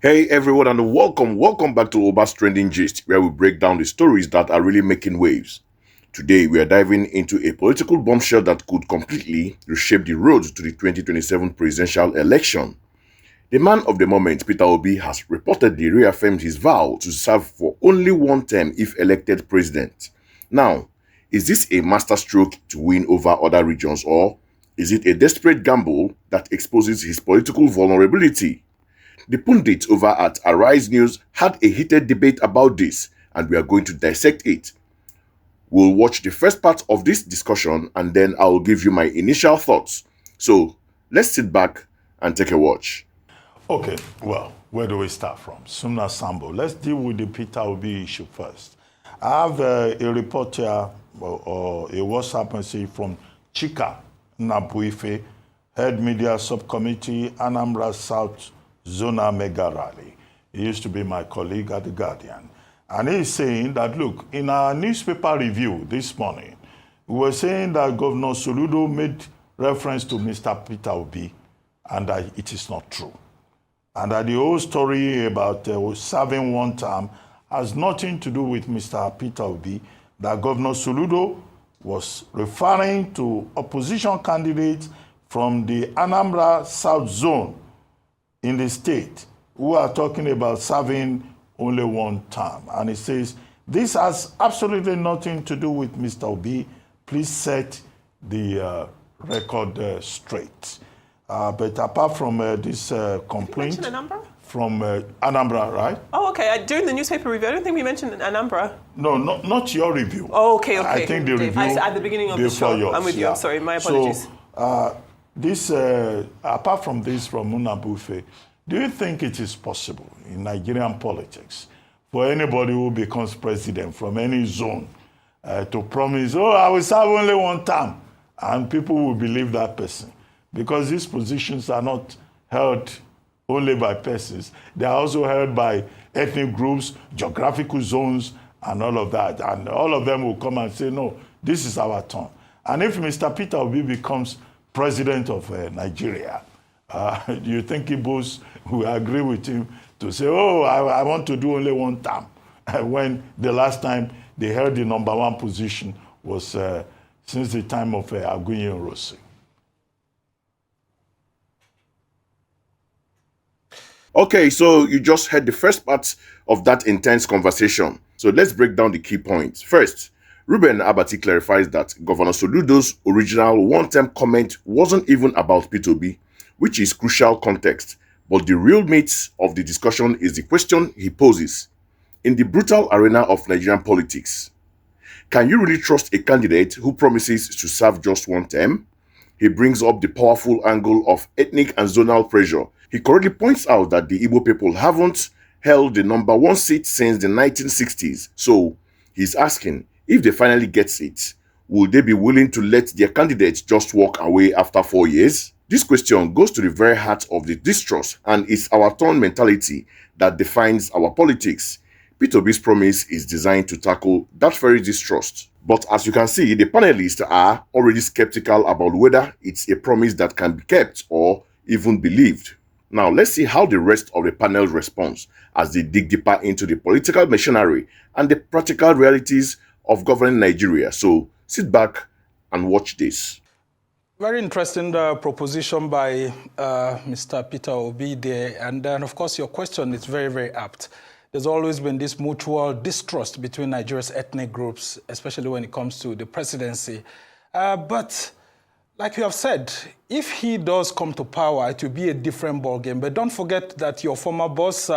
Hey everyone, and welcome back to Oba's Trending Gist, where we break down the stories that are really making waves. Today, we are diving into a political bombshell that could completely reshape the road to the 2027 presidential election. The man of the moment, Peter Obi, has reportedly reaffirmed his vow to serve for only one term if elected president. Now, is this a masterstroke to win over other regions, or is it a desperate gamble that exposes his political vulnerability? The pundits over at Arise News had a heated debate about this, and we are going to dissect it. We'll watch the first part of this discussion and then I'll give you my initial thoughts. So let's sit back and take a watch. Okay, well, where do we start from? Sumner Sambo. Let's deal with the Peter Obi issue first. I have a report here, or a WhatsApp message from Chika Nabuife, Head Media Subcommittee, Anambra South Zona Mega Rally. He used to be my colleague at The Guardian. And he's saying that, look, in our newspaper review this morning, we were saying that Governor Soludo made reference to Mr. Peter Obi, and that it is not true. And that the whole story about serving one term has nothing to do with Mr. Peter Obi, that Governor Soludo was referring to opposition candidates from the Anambra South Zone in the state who are talking about serving only one term. And it says, this has absolutely nothing to do with Mr. Obi. Please set the record straight. But apart from this complaint... Did you mention Anambra? From Anambra, right? Oh, okay. During the newspaper review, I don't think we mentioned Anambra. No, not your review. Oh, okay. I think the review at the beginning of the show. yours, I'm with you. yeah. I'm sorry. My apologies. So, apart from this from Unabufe, do you think it is possible in Nigerian politics for anybody who becomes president from any zone to promise, oh, I will serve only one term, and people will believe that person? Because these positions are not held only by persons. They are also held by ethnic groups, geographical zones, and all of that. And all of them will come and say, no, this is our turn. And if Mr. Peter Obi becomes president of Nigeria, do you think Igbos will agree with him to say, oh, I want to do only one term, when the last time they held the number one position was since the time of Aguiyi Ironsi? Okay, so you just heard the first part of that intense conversation. So let's break down the key points. First, Reuben Abati clarifies that Governor Soludo's original one-term comment wasn't even about P2B, which is crucial context, but the real meat of the discussion is the question he poses. In the brutal arena of Nigerian politics, can you really trust a candidate who promises to serve just one term? He brings up the powerful angle of ethnic and zonal pressure. He correctly points out that the Igbo people haven't held the number one seat since the 1960s. So he's asking, if they finally get it, will they be willing to let their candidate just walk away after 4 years? This question goes to the very heart of the distrust, and it's our turn mentality that defines our politics. P2B's promise is designed to tackle that very distrust. But as you can see, the panelists are already skeptical about whether it's a promise that can be kept or even believed. Now, let's see how the rest of the panel responds as they dig deeper into the political machinery and the practical realities of governing Nigeria. So sit back and watch this. Very interesting proposition by Mr. Peter Obi there. And then, of course, your question is very, very apt. There's always been this mutual distrust between Nigeria's ethnic groups, especially when it comes to the presidency. But like you have said, if he does come to power, it will be a different ballgame. But don't forget that your former boss,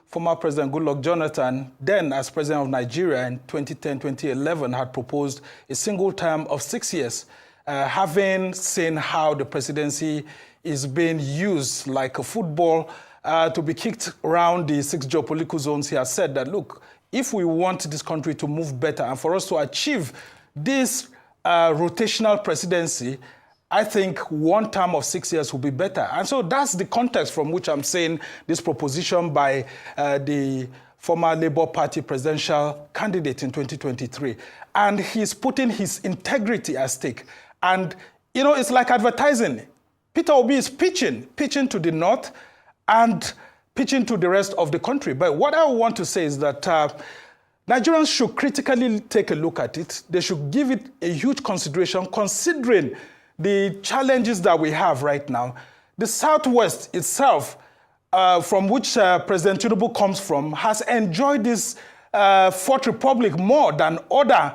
former President Goodluck Jonathan, then as president of Nigeria in 2010, 2011, had proposed a single term of 6 years. Having seen how the presidency is being used like a football to be kicked around the 6 geopolitical zones, he has said that, look, if we want this country to move better and for us to achieve this rotational presidency, I think one term of 6 years will be better. And so that's the context from which I'm saying this proposition by the former Labour Party presidential candidate in 2023. And he's putting his integrity at stake. And, you know, it's like advertising. Peter Obi is pitching to the north, and pitching to the rest of the country. But what I want to say is that Nigerians should critically take a look at it. They should give it a huge consideration, considering the challenges that we have right now. The Southwest itself, from which President Tinubu comes from, has enjoyed this Fourth Republic more than other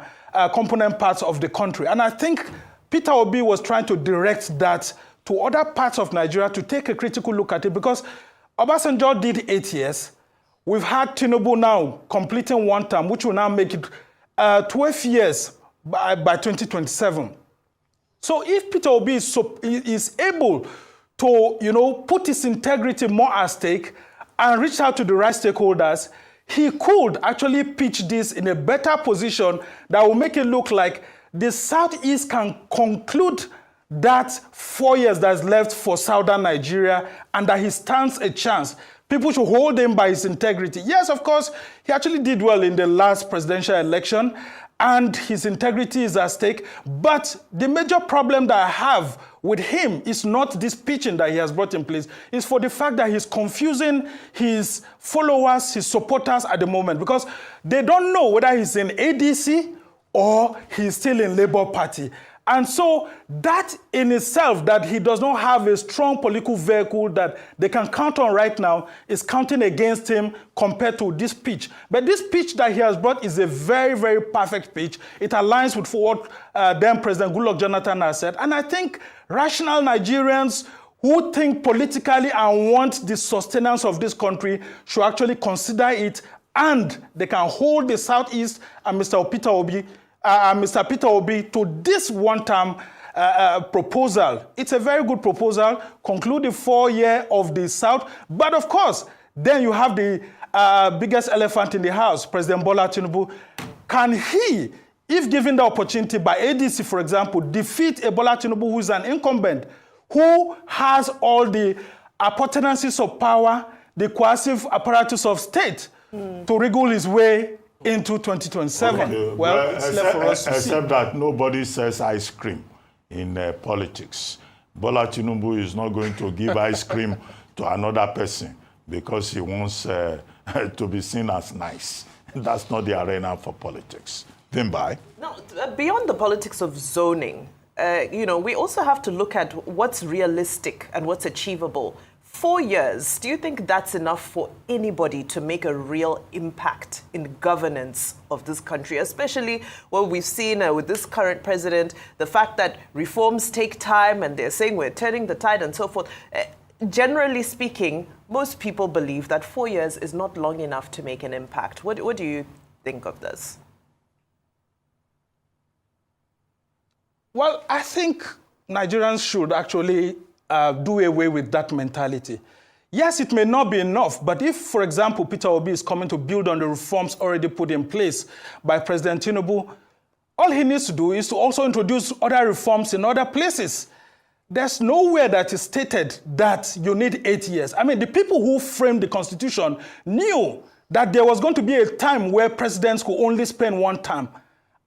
component parts of the country. And I think Peter Obi was trying to direct that to other parts of Nigeria to take a critical look at it, because Obasanjo did 8 years. We've had Tinubu now completing one term, which will now make it 12 years by 2027. So if Peter Obi is able to, put his integrity more at stake and reach out to the right stakeholders, he could actually pitch this in a better position that will make it look like the Southeast can conclude that 4 years that's left for Southern Nigeria and that he stands a chance. People should hold him by his integrity. Yes, of course, he actually did well in the last presidential election and his integrity is at stake. But the major problem that I have with him is not this pitching that he has brought in place. It's for the fact that he's confusing his followers, his supporters at the moment, because they don't know whether he's in ADC or he's still in Labour Party. And so that in itself, that he does not have a strong political vehicle that they can count on right now, is counting against him compared to this pitch. But this pitch that he has brought is a very, very perfect pitch. It aligns with what then President Goodluck Jonathan has said. And I think rational Nigerians who think politically and want the sustenance of this country should actually consider it, and they can hold the Southeast and Mr. Peter Obi to this one-term proposal. It's a very good proposal, conclude the 4-year of the South. But of course, then you have the biggest elephant in the house, President Bola Tinubu. Can he, if given the opportunity by ADC, for example, defeat a Bola Tinubu who is an incumbent, who has all the appurtenances of power, the coercive apparatus of state to wriggle his way into 2027. Okay. Well, it's left for us to see. Except that nobody says ice cream in politics. Bola Tinubu is not going to give ice cream to another person because he wants to be seen as nice. That's not the arena for politics. Thimbai? Now, beyond the politics of zoning, we also have to look at what's realistic and what's achievable. 4 years, do you think that's enough for anybody to make a real impact in governance of this country? Especially what we've seen with this current president, the fact that reforms take time and they're saying we're turning the tide and so forth. Generally speaking, most people believe that 4 years is not long enough to make an impact. What do you think of this? Well, I think Nigerians should actually do away with that mentality. Yes, it may not be enough, but if, for example, Peter Obi is coming to build on the reforms already put in place by President Tinubu, all he needs to do is to also introduce other reforms in other places. There's nowhere that is stated that you need 8 years. I mean, the people who framed the Constitution knew that there was going to be a time where presidents could only spend one term.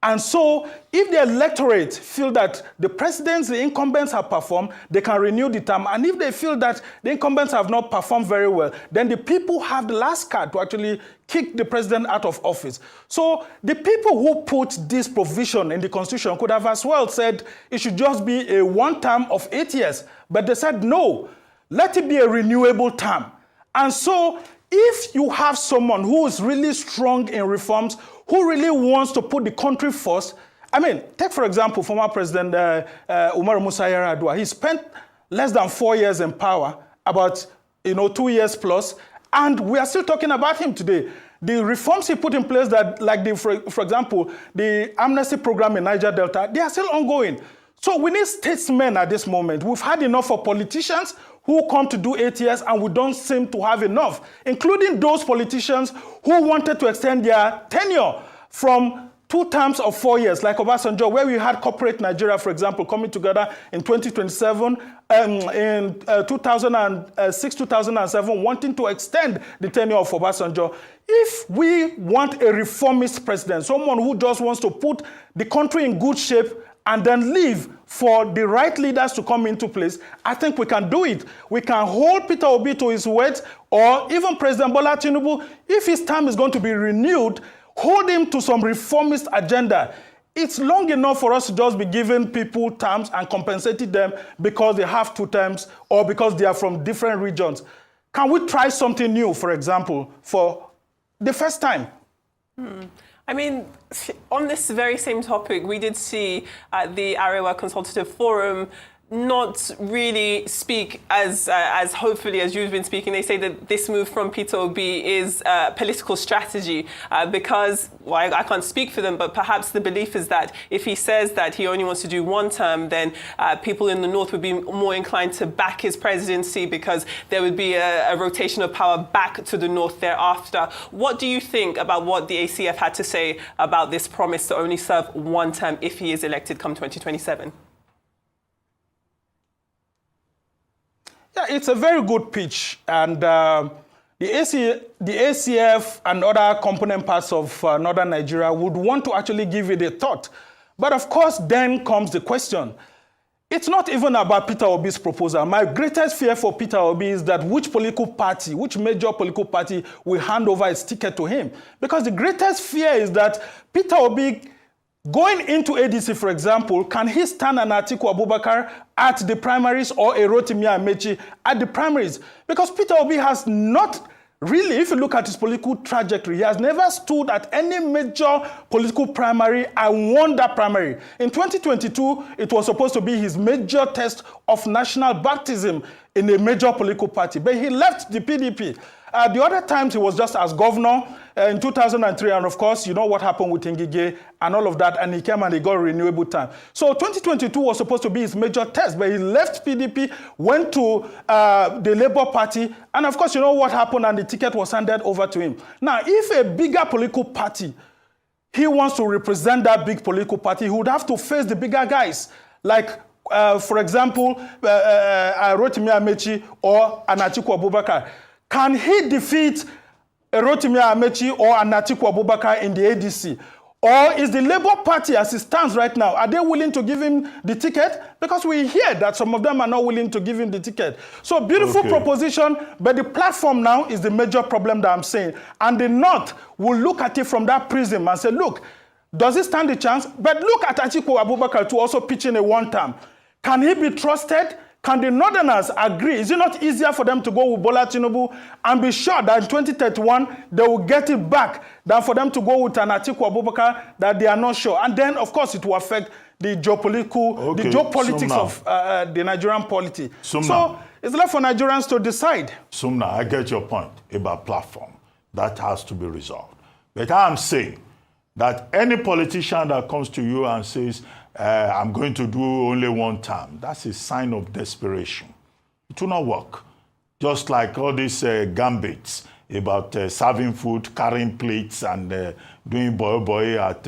And so if the electorate feel that the presidents, the incumbents have performed, they can renew the term. And if they feel that the incumbents have not performed very well, then the people have the last card to actually kick the president out of office. So the people who put this provision in the Constitution could have as well said it should just be a one term of 8 years. But they said, no, let it be a renewable term. And so if you have someone who is really strong in reforms, who really wants to put the country first, I mean, take, for example, former President Umaru Musa Yar'Adua. He spent less than 4 years in power, about 2 years plus, and we are still talking about him today. The reforms he put in place, that, like, for example, the amnesty program in Niger Delta, they are still ongoing. So we need statesmen at this moment. We've had enough of politicians who come to do 8 years, and we don't seem to have enough, including those politicians who wanted to extend their tenure from 2 terms of 4 years, like Obasanjo, where we had corporate Nigeria, for example, coming together in 2027, in 2006, 2007, wanting to extend the tenure of Obasanjo. If we want a reformist president, someone who just wants to put the country in good shape and then leave for the right leaders to come into place, I think we can do it. We can hold Peter Obi to his words, or even President Bola Tinubu, if his term is going to be renewed, hold him to some reformist agenda. It's long enough for us to just be giving people terms and compensating them because they have 2 terms or because they are from different regions. Can we try something new, for example, for the first time? I mean, on this very same topic, we did see at the Arewa Consultative Forum not really speak as hopefully as you've been speaking. They say that this move from Peter Obi is political strategy because, well, I can't speak for them, but perhaps the belief is that if he says that he only wants to do 1 term, then people in the north would be more inclined to back his presidency because there would be a rotation of power back to the north thereafter. What do you think about what the ACF had to say about this promise to only serve 1 term if he is elected come 2027? Yeah, it's a very good pitch, and the ACF and other component parts of northern Nigeria would want to actually give it a thought. But of course, then comes the question. It's not even about Peter Obi's proposal. My greatest fear for Peter Obi is that which major political party will hand over its ticket to him. Because the greatest fear is that Peter Obi, going into ADC, for example, can he stand an Atiku Abubakar at the primaries or a Rotimi Amechi at the primaries? Because Peter Obi has not really, if you look at his political trajectory, he has never stood at any major political primary and won that primary. In 2022, it was supposed to be his major test of national baptism in a major political party, but he left the PDP. The other times he was just as governor in 2003, and of course, you know what happened with Ngige and all of that, and he came and he got a renewable time. So 2022 was supposed to be his major test, but he left PDP, went to the Labour Party, and of course, you know what happened, and the ticket was handed over to him. Now, if a bigger political party, he wants to represent that big political party, he would have to face the bigger guys, like for example, Rotimi Amechi or Atiku Abubakar. Can he defeat Rotimi Amechi or Atiku Abubakar in the ADC? Or is the Labour Party, as it stands right now, are they willing to give him the ticket? Because we hear that some of them are not willing to give him the ticket. So beautiful proposition, but the platform now is the major problem that I'm saying. And the North will look at it from that prism and say, look, does he stand a chance? But look at Atiku Abubakar to also pitch in a 1 term. Can he be trusted? Can the Northerners agree? Is it not easier for them to go with Bola Tinubu and be sure that in 2031 they will get it back than for them to go with an Atiku Abubakar that they are not sure? And then, of course, it will affect the geopolitics of the Nigerian polity. So it's left for Nigerians to decide. Sumner, I get your point about platform. That has to be resolved. But I'm saying that any politician that comes to you and says, I'm going to do only 1 term, that's a sign of desperation. It will not work. Just like all these gambits about serving food, carrying plates, and doing boy at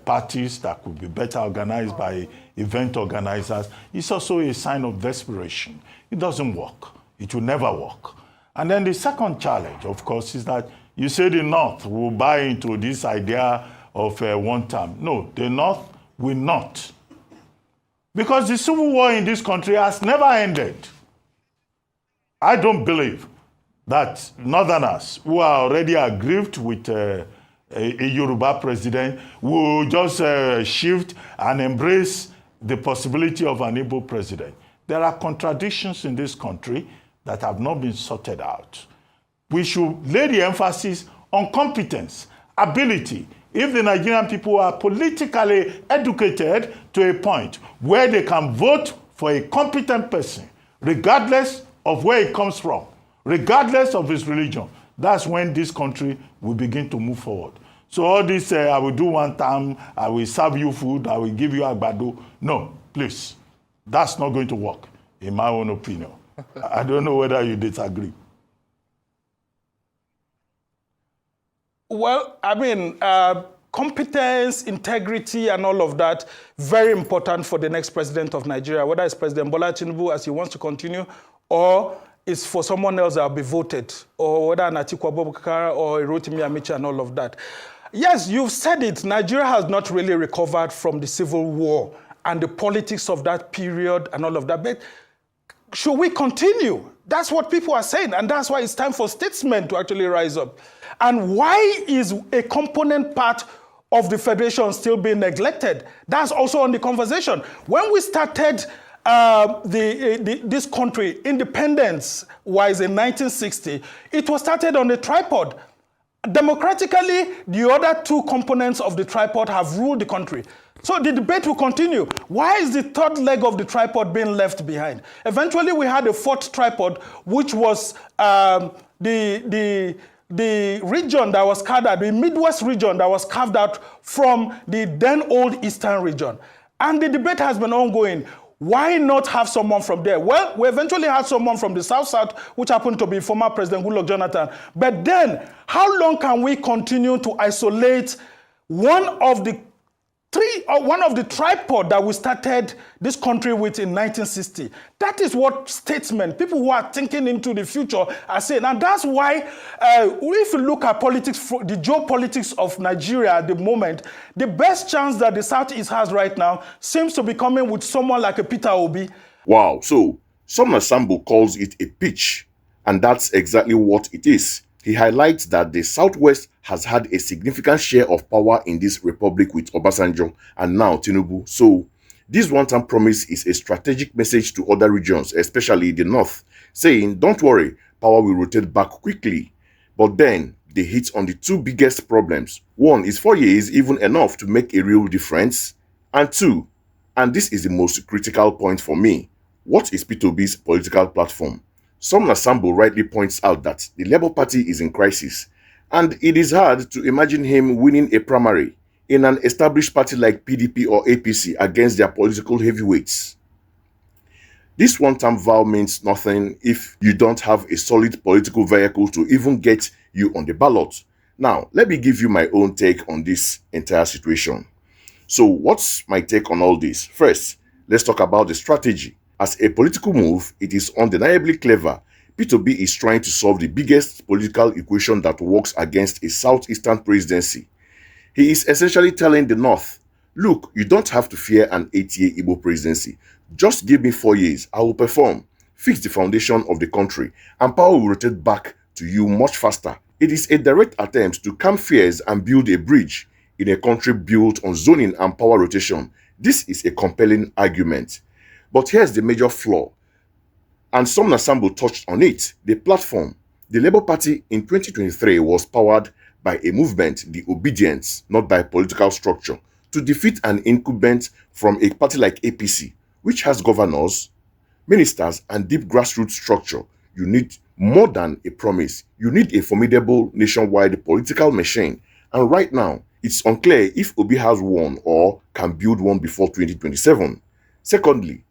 parties that could be better organized by event organizers. It's also a sign of desperation. It doesn't work. It will never work. And then the second challenge, of course, is that you say the North will buy into this idea of 1 term. No, the North will not. Because the civil war in this country has never ended. I don't believe that Northerners who are already aggrieved with a Yoruba president will just shift and embrace the possibility of an Igbo president. There are contradictions in this country that have not been sorted out. We should lay the emphasis on competence, ability. If the Nigerian people are politically educated to a point where they can vote for a competent person, regardless of where he comes from, regardless of his religion, that's when this country will begin to move forward. So all this, I will do 1 term, I will serve you food, I will give you agbado. No, please. That's not going to work, in my own opinion. I don't know whether you disagree. Well, I mean, competence, integrity, and all of that, very important for the next president of Nigeria, whether it's President Bola Tinubu as he wants to continue, or it's for someone else that will be voted, or whether an Atiku Abubakar or Rotimi Amechi and all of that. Yes, you've said it. Nigeria has not really recovered from the civil war and the politics of that period and all of that. But should we continue? That's what people are saying. And that's why it's time for statesmen to actually rise up. And why is a component part of the federation still being neglected? That's also on the conversation. When we started this country, independence-wise in 1960, it was started on a tripod. Democratically, the other two components of the tripod have ruled the country. So the debate will continue. Why is the third leg of the tripod being left behind? Eventually, we had a fourth tripod, which was the region that was carved out, the Midwest region that was carved out from the then old Eastern region. And the debate has been ongoing. Why not have someone from there? Well, we eventually had someone from the South, which happened to be former President Goodluck Jonathan. But then, how long can we continue to isolate one of the tripod that we started this country with in 1960? That is what statesmen, people who are thinking into the future, are saying. And that's why, if you look at politics, the geopolitics of Nigeria at the moment, the best chance that the Southeast has right now seems to be coming with someone like a Peter Obi. Wow, so Sumner Sambo calls it a pitch, and that's exactly what it is. He highlights that the Southwest has had a significant share of power in this republic with Obasanjo and now Tinubu. So this one-time promise is a strategic message to other regions, especially the North, saying, don't worry, power will rotate back quickly. But then they hit on the two biggest problems. One, is 4 years even enough to make a real difference? And two, and this is the most critical point for me, what is P2B's political platform? Sumner Sambo rightly points out that the Labour Party is in crisis, and it is hard to imagine him winning a primary in an established party like PDP or APC against their political heavyweights. This one-time vow means nothing if you don't have a solid political vehicle to even get you on the ballot. Now, let me give you my own take on this entire situation. So, what's my take on all this? First, let's talk about the strategy. As a political move, it is undeniably clever. P2B is trying to solve the biggest political equation that works against a southeastern presidency. He is essentially telling the North, look, you don't have to fear an 8-year Igbo presidency. Just give me 4 years, I will perform, fix the foundation of the country, and power will rotate back to you much faster. It is a direct attempt to calm fears and build a bridge in a country built on zoning and power rotation. This is a compelling argument. But here's the major flaw, and Sumner Sambo touched on it, the platform. The Labour Party in 2023 was powered by a movement, the Obedience, not by political structure, to defeat an incumbent from a party like APC, which has governors, ministers, and deep grassroots structure. You need more than a promise. You need a formidable nationwide political machine. And right now, it's unclear if Obi has one or can build one before 2027. Secondly,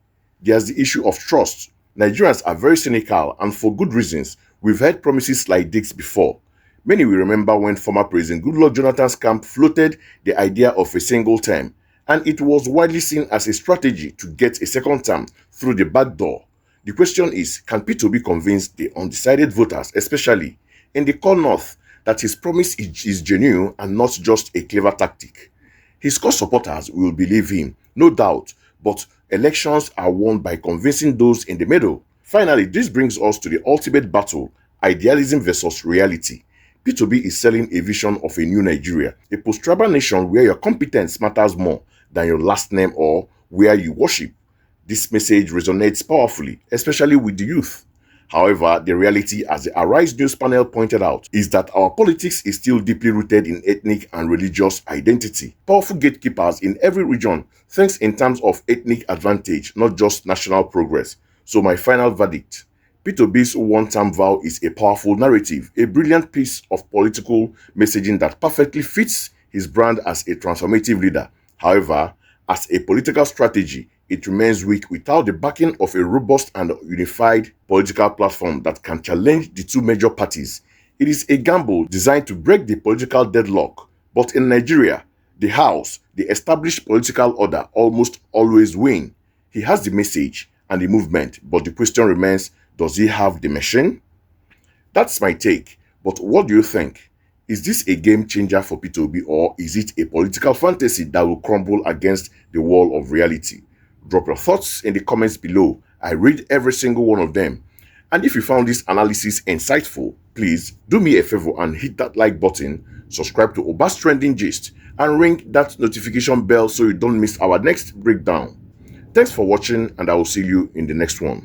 there's the issue of trust. Nigerians are very cynical, and for good reasons. We've heard promises like this before. Many will remember when former President Goodluck Jonathan's camp floated the idea of a single term, and it was widely seen as a strategy to get a second term through the back door. The question is, can P2B convince the undecided voters, especially in the core North, that his promise is genuine and not just a clever tactic? His core supporters will believe him, no doubt, but elections are won by convincing those in the middle. Finally, this brings us to the ultimate battle, idealism versus reality. P2B is selling a vision of a new Nigeria, a post-tribal nation where your competence matters more than your last name or where you worship. This message resonates powerfully, especially with the youth. However, the reality, as the Arise News panel pointed out, is that our politics is still deeply rooted in ethnic and religious identity. Powerful gatekeepers in every region think in terms of ethnic advantage, not just national progress. So my final verdict, P2B's one-term vow is a powerful narrative, a brilliant piece of political messaging that perfectly fits his brand as a transformative leader. However, as a political strategy, it remains weak without the backing of a robust and unified political platform that can challenge the two major parties. It is a gamble designed to break the political deadlock. But in Nigeria, the House, the established political order, almost always win. He has the message and the movement, but the question remains, does he have the machine? That's my take, but what do you think? Is this a game changer for Peter Obi, or is it a political fantasy that will crumble against the wall of reality? Drop your thoughts in the comments below. I read every single one of them. And if you found this analysis insightful, please do me a favor and hit that like button, subscribe to Oba's Trending Gist, and ring that notification bell so you don't miss our next breakdown. Thanks for watching, and I will see you in the next one.